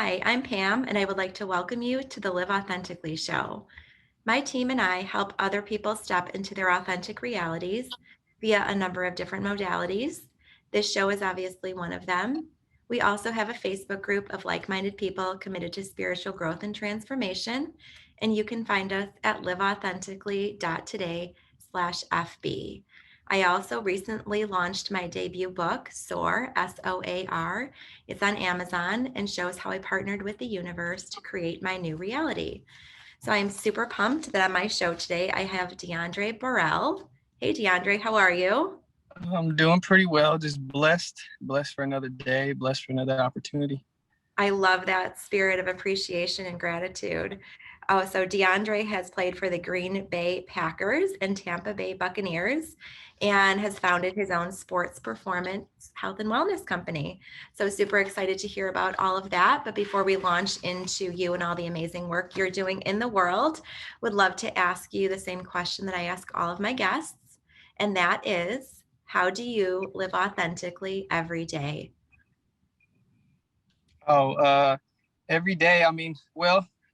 Hi, I'm Pam, and I would like to welcome you to the Live Authentically show. My team and I help other people step into their authentic realities via a number of different modalities. This show is obviously one of them. We also have a Facebook group of like minded people committed to spiritual growth and transformation, and you can find us at liveauthentically.today/FB. I also recently launched my debut book, SOAR, SOAR. It's on Amazon and shows how I partnered with the universe to create my new reality. So I'm super pumped that on my show today, I have Diondre Borel. Hey, Diondre, how are you? I'm doing pretty well, just blessed for another day, blessed for another opportunity. I love that spirit of appreciation and gratitude. Oh, so DeAndre has played for the Green Bay Packers and Tampa Bay Buccaneers and has founded his own sports performance health and wellness company. So super excited to hear about all of that. But before we launch into you and all the amazing work you're doing in the world, would love to ask you the same question that I ask all of my guests. And that is, how do you live authentically every day? Oh, every day,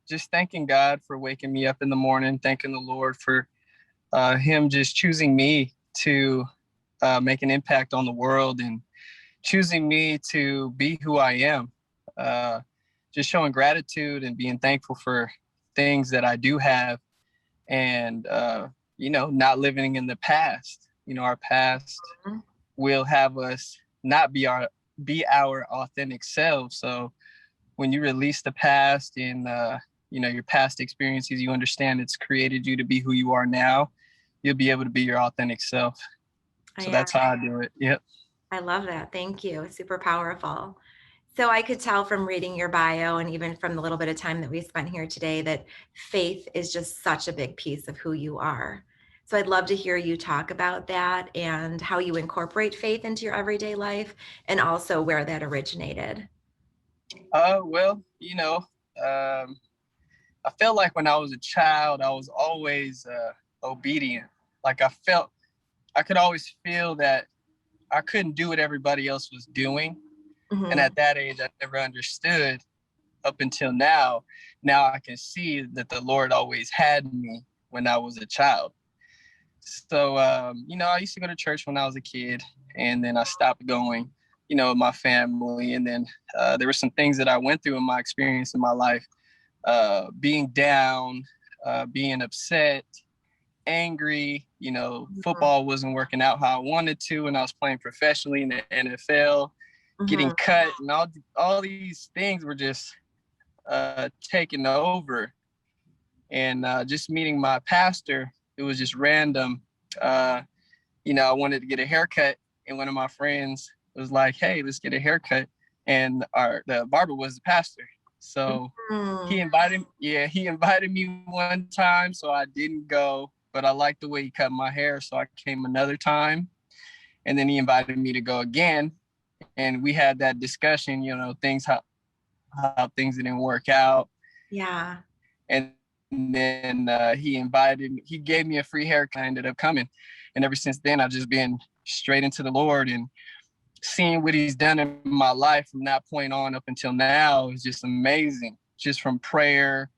just thanking God for waking me up in the morning, thanking the Lord for him just choosing me to make an impact on the world and choosing me to be who I am. Uh, just showing gratitude and being thankful for things that I do have and, not living in the past. Our past will have us not be our authentic selves. So when you release the past and your past experiences, you understand it's created you to be who you are now. You'll be able to be your authentic self. So I that's how I do it. Yep. I love that. Thank you. Super powerful. So I could tell from reading your bio and even from the little bit of time that we spent here today that faith is just such a big piece of who you are. So I'd love to hear you talk about that and how you incorporate faith into your everyday life and also where that originated. Well, I felt like when I was a child, I was always obedient. Like I could always feel that I couldn't do what everybody else was doing. And Hmm. at that age, I never understood up until now. Now I can see that the Lord always had me when I was a child. So, I used to go to church when I was a kid, and then I stopped going, with my family. And then there were some things that I went through in my experience in my life, being down, being upset, angry. Football wasn't working out how I wanted to, and I was playing professionally in the NFL, getting Hmm. cut, and all these things were just taking over. And just meeting my pastor, it was just random. Uh, I wanted to get a haircut, and one of my friends was like, "Hey, let's get a haircut." And the barber was the pastor, so Hmm. he invited me one time, so I didn't go, but I liked the way he cut my hair, so I came another time, and then he invited me to go again, and we had that discussion, how things didn't work out, Yeah. and then he gave me a free haircut. I ended up coming, and ever since then I've just been straight into the Lord, and seeing what he's done in my life from that point on up until now is just amazing. Just from prayer,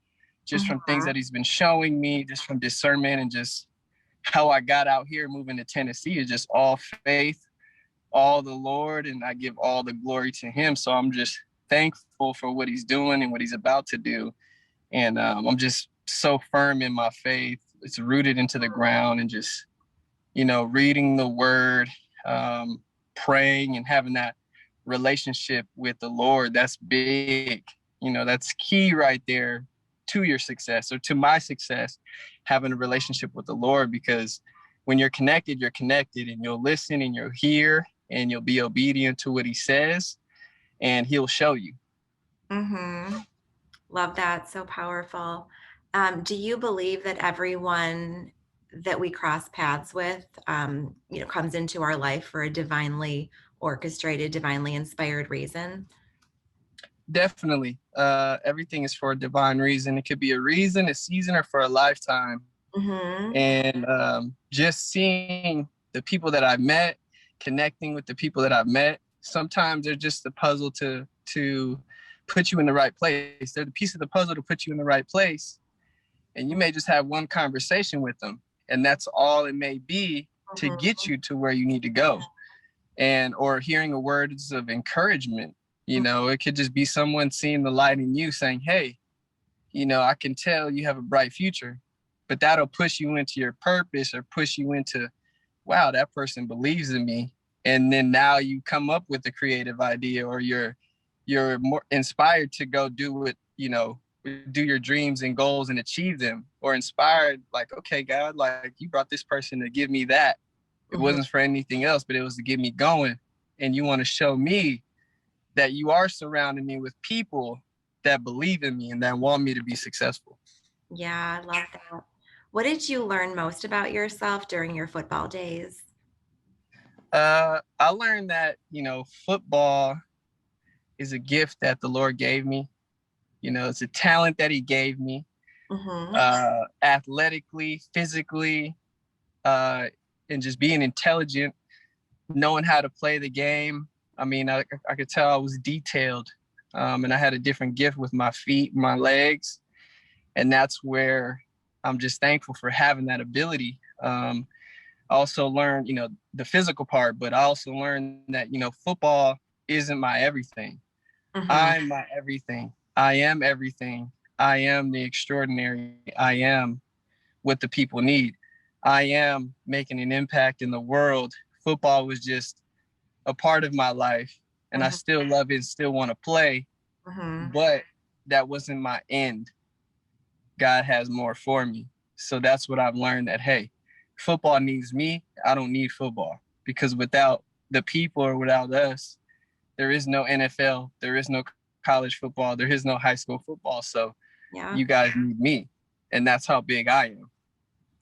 just from things Mhm. that he's been showing me, just from discernment, and just how I got out here moving to Tennessee is just all faith, all the Lord, and I give all the glory to him. So I'm just thankful for what he's doing and what he's about to do. And I'm just so firm in my faith. It's rooted into the ground, and just, reading the word, praying and having that relationship with the Lord. That's big. That's key right there to your success, or to my success, having a relationship with the Lord, because when you're connected, and you'll listen and you'll hear and you'll be obedient to what he says, and he'll show you. Mhm. Love that. So powerful. Do you believe that everyone that we cross paths with, comes into our life for a divinely orchestrated, divinely inspired reason? Definitely. Everything is for a divine reason. It could be a reason, a season, or for a lifetime. Hmm. And just seeing the people that I've met, connecting with the people that I've met, sometimes they're just a puzzle to put you in the right place. They're the piece of the puzzle to put you in the right place. And you may just have one conversation with them, and that's all it may be to get you to where you need to go. And or hearing a words of encouragement. You know, it could just be someone seeing the light in you saying, hey, you know, I can tell you have a bright future, but that'll push you into your purpose or push you into, wow, that person believes in me. And then now you come up with a creative idea, or you're more inspired to go do it, you know, do your dreams and goals and achieve them, or inspired like, okay, God, like you brought this person to give me that. It wasn't for anything else, but it was to get me going. And you want to show me that you are surrounding me with people that believe in me and that want me to be successful. Yeah, I love that. What did you learn most about yourself during your football days? I learned that, you know, football is a gift that the Lord gave me. You know, it's a talent that he gave me, athletically, physically, and just being intelligent, knowing how to play the game. I mean, I could tell I was detailed, and I had a different gift with my feet, my legs. And that's where I'm just thankful for having that ability. I also learned, you know, the physical part, but I also learned that, you know, football isn't my everything. I'm my everything. I am everything. I am the extraordinary. I am what the people need. I am making an impact in the world. Football was just a part of my life, and I still love it, still want to play, but that wasn't my end. God has more for me. So that's what I've learned, that, hey, football needs me. I don't need football, because without the people or without us, there is no NFL, there is no college football, there is no high school football. So you guys need me. And that's how big I am.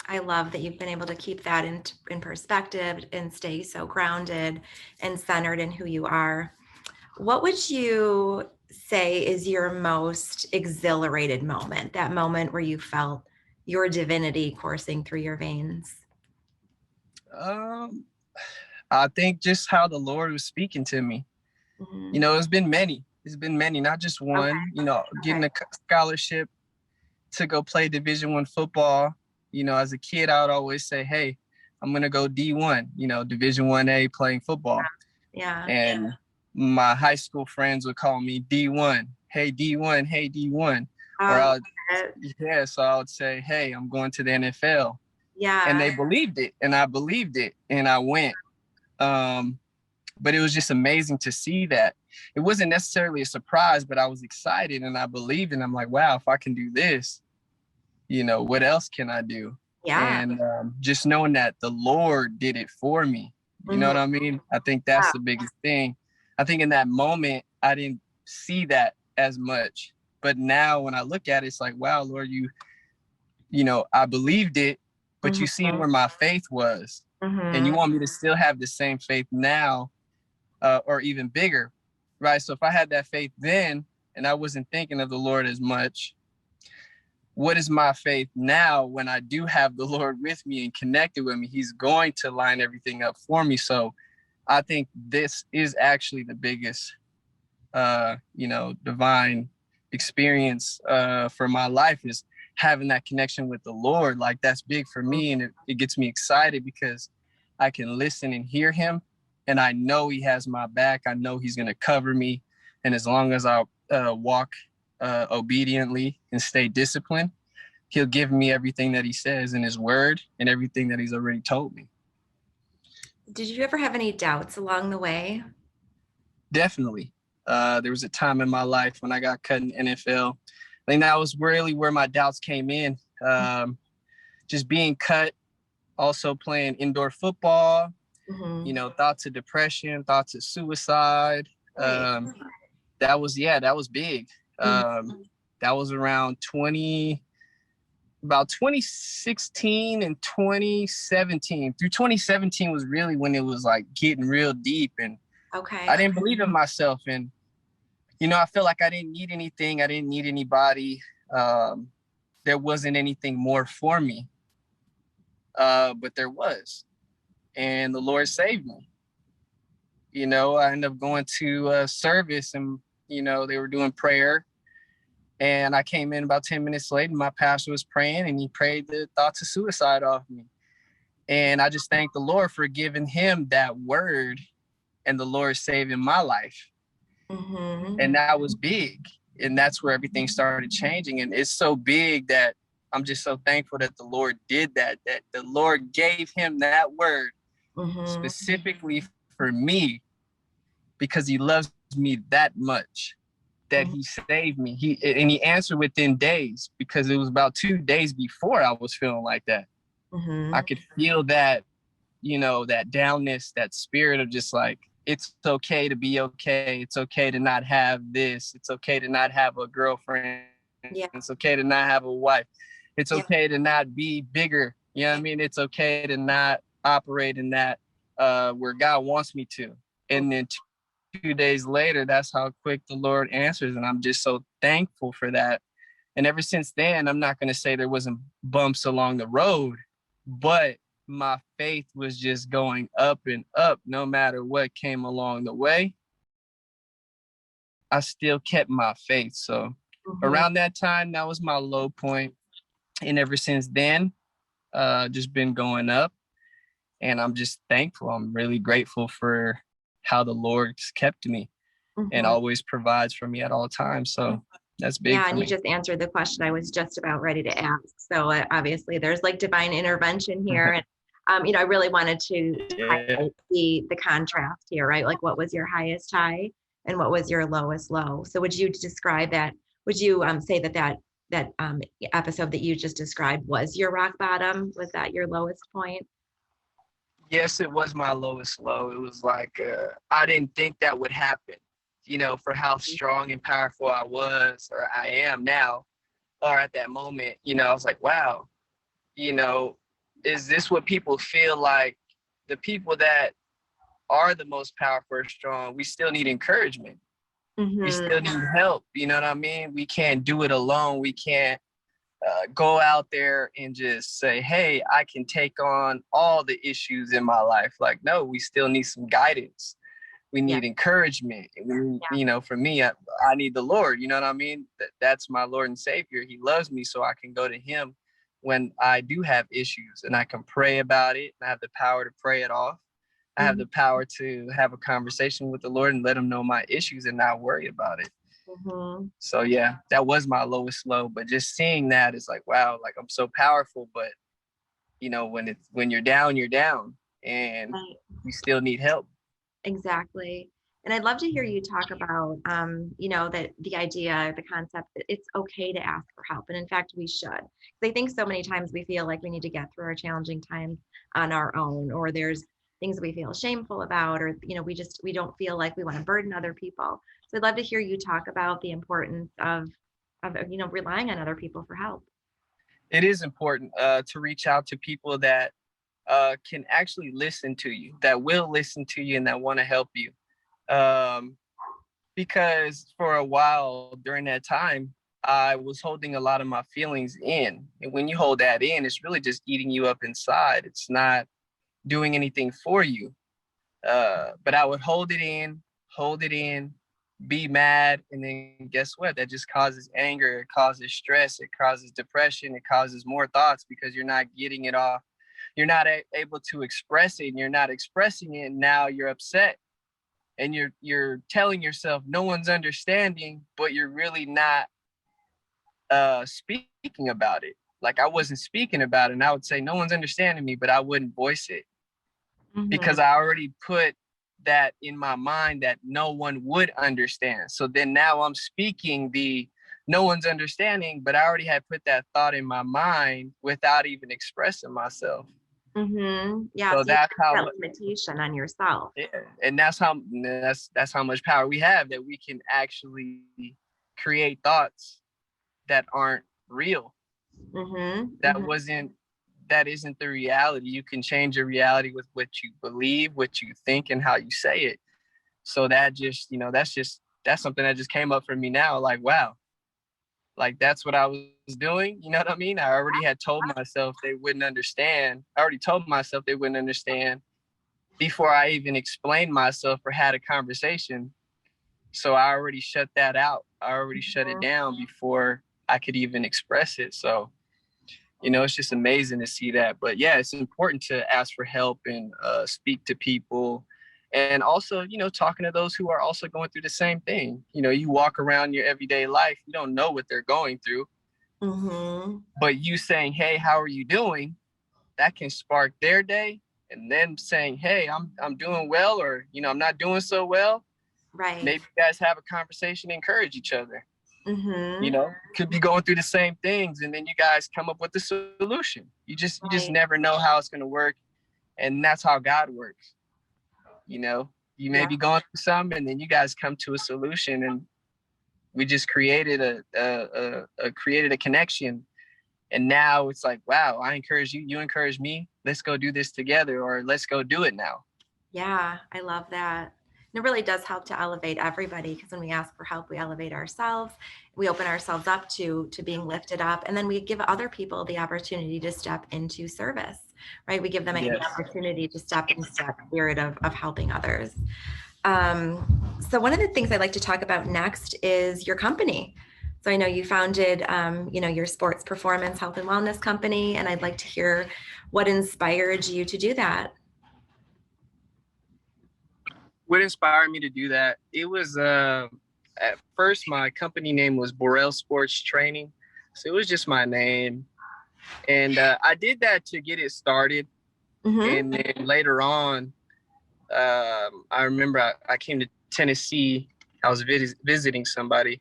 I love that you've been able to keep that in perspective and stay so grounded and centered in who you are. What would you say is your most exhilarated moment, that moment where you felt your divinity coursing through your veins? I think just how the Lord was speaking to me. You know, it's been many, not just one. You know, getting a scholarship to go play Division I football. You know, as a kid, I would always say, hey, I'm going to go D1, you know, Division 1A playing football. And my high school friends would call me D1. Hey, D1. Hey, D1. So I would say, hey, I'm going to the NFL. And they believed it, and I believed it, and I went. But it was just amazing to see that. It wasn't necessarily a surprise, but I was excited and I believed, and I'm like, wow, if I can do this, you know, what else can I do? And just knowing that the Lord did it for me, you know what I mean? I think that's the biggest thing. I think in that moment, I didn't see that as much. But now when I look at it, it's like, wow, Lord, you know, I believed it, but you seen where my faith was. And you want me to still have the same faith now, or even bigger, right? So if I had that faith then and I wasn't thinking of the Lord as much, what is my faith now when I do have the Lord with me and connected with me? He's going to line everything up for me. So I think this is actually the biggest, you know, divine experience for my life, is having that connection with the Lord. Like, that's big for me, and it gets me excited because I can listen and hear him, and I know he has my back. I know he's going to cover me. And as long as I walk obediently and stay disciplined, he'll give me everything that he says in his word and everything that he's already told me. Did you ever have any doubts along the way? Definitely. There was a time in my life when I got cut in NFL. I think that was really where my doubts came in. Just being cut, also playing indoor football, you know, thoughts of depression, thoughts of suicide. That was big. That was around 2016 and 2017. Through 2017 was really when it was like getting real deep, and I didn't believe in myself. And, you know, I felt like I didn't need anything. I didn't need anybody. There wasn't anything more for me. But there was. And the Lord saved me. You know, I ended up going to a service, and They were doing prayer. And I came in about 10 minutes late, and my pastor was praying, and he prayed the thoughts of suicide off me. And I just thank the Lord for giving him that word, and the Lord saving my life. Mm-hmm. And that was big. And that's where everything started changing. And it's so big that I'm just so thankful that the Lord did that the Lord gave him that word specifically for me, because he loves me that much, that he saved me. He answered within days, because it was about 2 days before I was feeling like that. I could feel that, that downness, that spirit of just like, it's okay to be okay. It's okay to not have this. It's okay to not have a girlfriend. Yeah. It's okay to not have a wife. It's okay to not be bigger. You know what I mean? It's okay to not operate in that where God wants me to. And then 2 days later, that's how quick the Lord answers. And I'm just so thankful for that. And ever since then, I'm not going to say there wasn't bumps along the road, but my faith was just going up and up. No matter what came along the way, I still kept my faith. So around that time, that was my low point. And ever since then, just been going up. And I'm just thankful. I'm really grateful for how the Lord's kept me and always provides for me at all times. So that's big. Yeah, for and me. you just answered the question I was just about ready to ask. So obviously there's like divine intervention here. And, I really wanted to highlight the contrast here, right? Like what was your highest high and what was your lowest low? So would you describe that? Would you say that episode that you just described was your rock bottom? Was that your lowest point? Yes, it was my lowest low. It was like, I didn't think that would happen, for how strong and powerful I was, or I am now, or at that moment, I was like, wow, is this what people feel like? The people that are the most powerful or strong, we still need encouragement. We still need help. You know what I mean? We can't do it alone. We can't go out there and just say, hey, I can take on all the issues in my life. Like, no, we still need some guidance. We need encouragement. For me, I need the Lord. You know what I mean? That's my Lord and Savior. He loves me, so I can go to him when I do have issues, and I can pray about it. I have the power to pray it off. I have the power to have a conversation with the Lord and let him know my issues and not worry about it. So yeah, that was my lowest low. But just seeing that is like, wow, like I'm so powerful, but when you're down, and you still need help. Exactly. And I'd love to hear you talk about, that the idea, the concept that it's okay to ask for help. And in fact, we should. 'Cause I think so many times we feel like we need to get through our challenging times on our own, or there's things we feel shameful about, or, we don't feel like we want to burden other people. So I'd love to hear you talk about the importance of relying on other people for help. It is important to reach out to people that can actually listen to you, that will listen to you, and that want to help you. Because for a while during that time, I was holding a lot of my feelings in. And when you hold that in, it's really just eating you up inside. It's not doing anything for you. But I would hold it in, be mad. And then guess what? That just causes anger. It causes stress. It causes depression. It causes more thoughts because you're not getting it off. You're not able to express it, and you're not expressing it. And now you're upset, and you're telling yourself no one's understanding, but you're really not speaking about it. Like I wasn't speaking about it, and I would say no one's understanding me, but I wouldn't voice it because I already put that in my mind that no one would understand. So then now I'm speaking the no one's understanding, but I already had put that thought in my mind without even expressing myself. Yeah, so that's how that limitation on yourself. Yeah, and that's how much power we have, that we can actually create thoughts that aren't real. That isn't the reality. You can change your reality with what you believe, what you think, and how you say it. So that just, that's something that just came up for me now. Like, wow, like that's what I was doing. You know what I mean? I already had told myself they wouldn't understand. I already told myself they wouldn't understand before I even explained myself or had a conversation. So I already shut that out. I already shut it down before I could even express it. So, it's just amazing to see that. But yeah, it's important to ask for help and speak to people. And also, talking to those who are also going through the same thing. You walk around your everyday life, you don't know what they're going through. Mm-hmm. But you saying, hey, how are you doing? That can spark their day. And then saying, hey, I'm doing well, or, I'm not doing so well. Right. Maybe you guys have a conversation, encourage each other. Mm-hmm. Could be going through the same things, and then you guys come up with a solution. You just Right. never know how it's going to work, and that's how God works. You may be going through something, and then you guys come to a solution, and we just created a connection. And now it's like, wow, I encourage you, you encourage me. Let's go do this together, or let's go do it now. Yeah, I love that. And it really does help to elevate everybody, because when we ask for help, we elevate ourselves. We open ourselves up to being lifted up, and then we give other people the opportunity to step into service, right? We give them an opportunity to step into that spirit of helping others. So one of the things I'd like to talk about next is your company. So I know you founded, your sports performance health and wellness company, and I'd like to hear what inspired you to do that. What inspired me to do that? It was at first my company name was Borel Sports Training, so it was just my name, and I did that to get it started. Mm-hmm. And then later on, I remember I came to Tennessee. I was visiting somebody,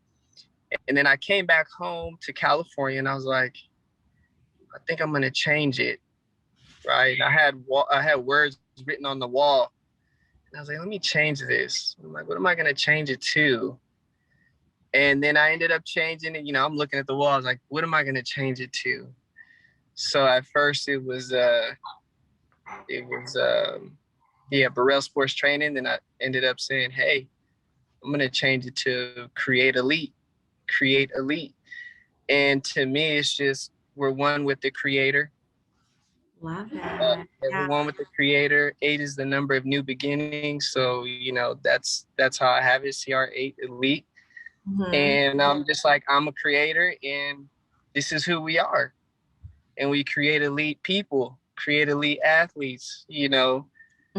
and then I came back home to California, and I was like, I think I'm gonna change it. Right? I had words written on the wall. I was like, let me change this. I'm like, what am I going to change it to? And then I ended up changing it. I'm looking at the wall. I was like, what am I going to change it to? So at first it was Borel Sports Training. Then I ended up saying, hey, I'm going to change it to Cr8 Elite. Cr8 Elite. And to me, it's just, we're one with the Creator. Love it. We're one with the Creator. 8 is the number of new beginnings. So, that's how I have it, Cr8 Elite. Mm-hmm. And I'm just like, I'm a creator, and this is who we are. And we create elite people, create elite athletes,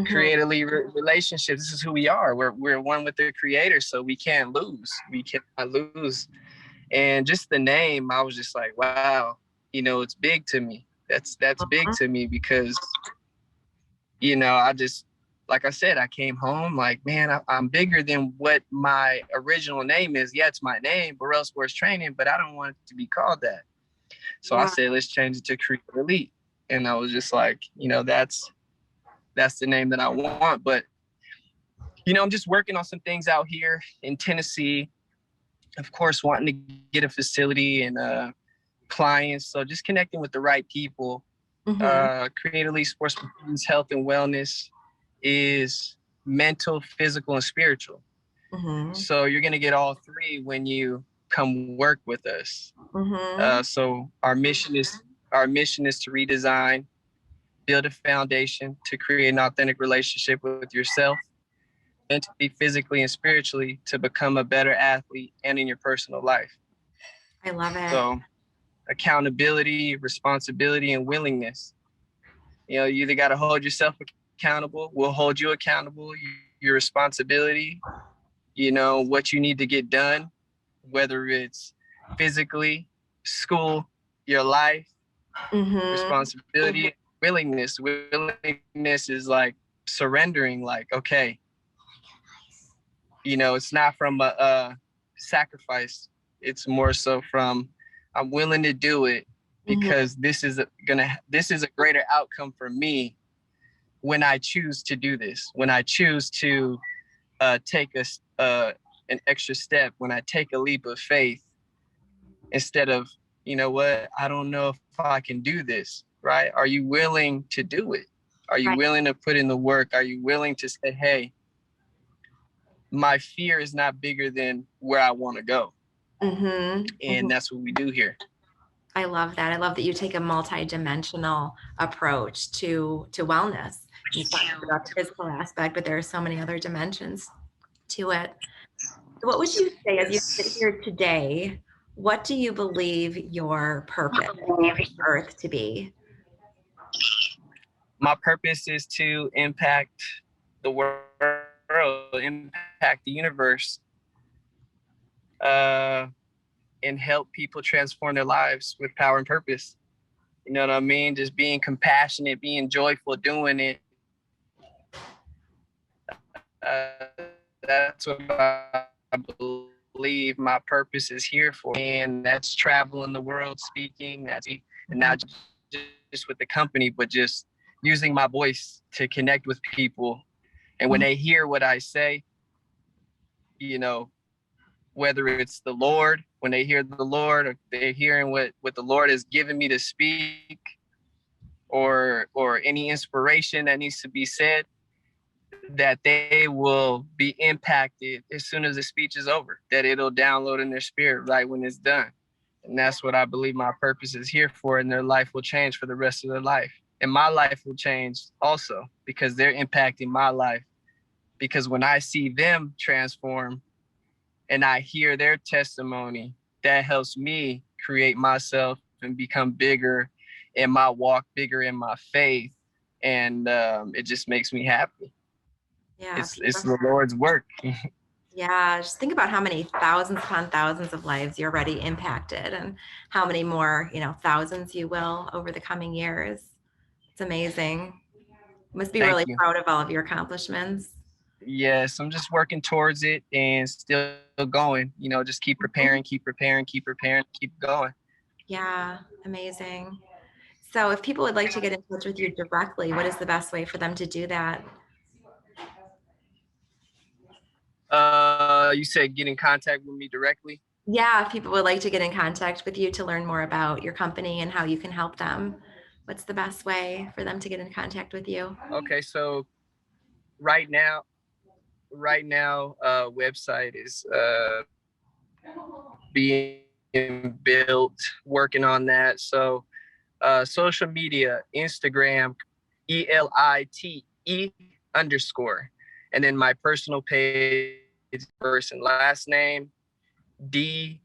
create elite relationships. This is who we are. We're one with the Creator, so we can't lose. We cannot lose. And just the name, I was just like, wow, it's big to me. That's big to me, because, I just, like I said, I came home like, man, I'm bigger than what my original name is. Yeah, it's my name, Borel Sports Training, but I don't want it to be called that. So I said, let's change it to Cr8 Elite. And I was just like, that's the name that I want. But, I'm just working on some things out here in Tennessee. Of course, wanting to get a facility and clients. So just connecting with the right people. Cr8 Elite Sports Performance Health and Wellness is mental, physical, and spiritual. So you're going to get all three when you come work with us. So our mission is to redesign, build a foundation to create an authentic relationship with yourself, mentally, physically, and spiritually, to become a better athlete and in your personal life. I love it. So accountability, responsibility, and willingness. You either got to hold yourself accountable. We'll hold you accountable. Your responsibility, what you need to get done, whether it's physically, school, your life, responsibility, willingness. Willingness is like surrendering, like, okay, it's not from a sacrifice. It's more so from, I'm willing to do it because this is a greater outcome for me when I choose to do this, when I choose to take an extra step, when I take a leap of faith, instead of, I don't know if I can do this, right? Are you willing to do it? Are you willing to put in the work? Are you willing to say, hey, my fear is not bigger than where I want to go? And that's what we do here. I love that. I love that you take a multi-dimensional approach to wellness. You talk about the physical aspect, but there are so many other dimensions to it. What would you say as you sit Yes. here today? What do you believe your purpose on earth to be? My purpose is to impact the world, impact the universe, uh, and help people transform their lives with power and purpose. You know what I mean? Just being compassionate, being joyful, doing it. That's what I believe my purpose is here for. And that's traveling the world, speaking, and not just with the company, but just using my voice to connect with people. And when they hear what I say, you know, whether it's the Lord, when they hear the Lord, or they're hearing what the Lord has given me to speak, or any inspiration that needs to be said, that they will be impacted as soon as the speech is over, that it'll download in their spirit right when it's done. And that's what I believe my purpose is here for, and their life will change for the rest of their life. And my life will change also because they're impacting my life. Because when I see them transform and I hear their testimony, that helps me create myself and become bigger in my walk, bigger in my faith. And it just makes me happy. Yeah, It's the Lord's work. yeah, just think about how many thousands upon thousands of lives you already impacted and how many more, thousands you will over the coming years. It's amazing. You must be Thank really you. proud of all of your accomplishments. Yes, I'm just working towards it and still going. Just keep preparing, keep preparing, keep preparing, keep going. Yeah, amazing. So if people would like to get in touch with you directly, what is the best way for them to do that? You said get in contact with me directly. Yeah, if people would like to get in contact with you to learn more about your company and how you can help them, what's the best way for them to get in contact with you? Okay, so right now, website is being built, working on that. So social media, Instagram, ELITE_. And then my personal page, first and last name, DIOBOREL.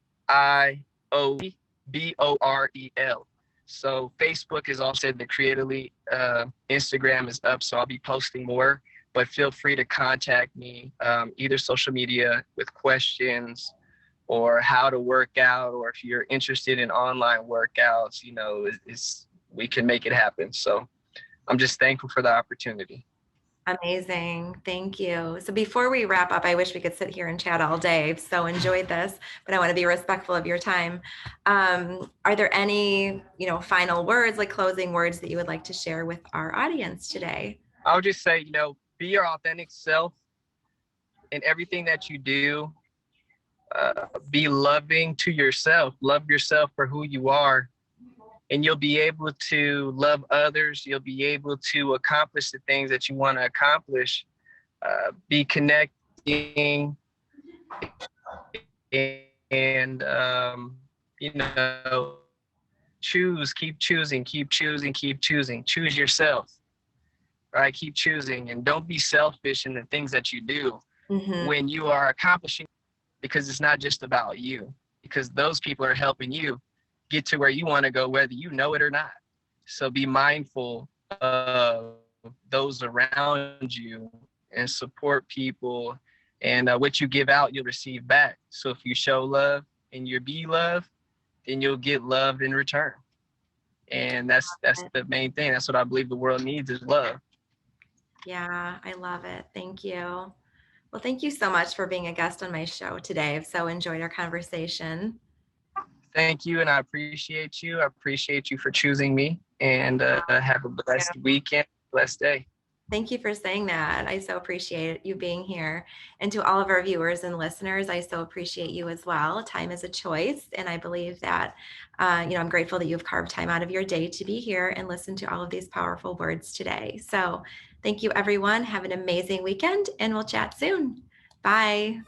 So Facebook is also the Cr8 Elite. Instagram is up, so I'll be posting more. But feel free to contact me, either social media with questions or how to work out, or if you're interested in online workouts, we can make it happen. So I'm just thankful for the opportunity. Amazing. Thank you. So before we wrap up, I wish we could sit here and chat all day. I've so enjoyed this, but I want to be respectful of your time. Are there any, final words, like closing words that you would like to share with our audience today? I'll just say, be your authentic self in everything that you do. Be loving to yourself. Love yourself for who you are, and you'll be able to love others. You'll be able to accomplish the things that you want to accomplish. Be connecting, and keep choosing, choose yourself, right? Keep choosing, and don't be selfish in the things that you do when you are accomplishing, because it's not just about you, because those people are helping you get to where you want to go, whether you know it or not. So be mindful of those around you and support people, and what you give out, you'll receive back. So if you show love and you be love, then you'll get love in return. And that's the main thing. That's what I believe the world needs, is love. Yeah, I love it. Thank you. Well, thank you so much for being a guest on my show today. I've so enjoyed our conversation. Thank you, and I appreciate you. I appreciate you for choosing me, and have a blessed weekend, blessed day. Thank you for saying that. I so appreciate you being here. And to all of our viewers and listeners, I so appreciate you as well. Time is a choice. And I believe that, I'm grateful that you've carved time out of your day to be here and listen to all of these powerful words today. So thank you, everyone. Have an amazing weekend, and we'll chat soon. Bye.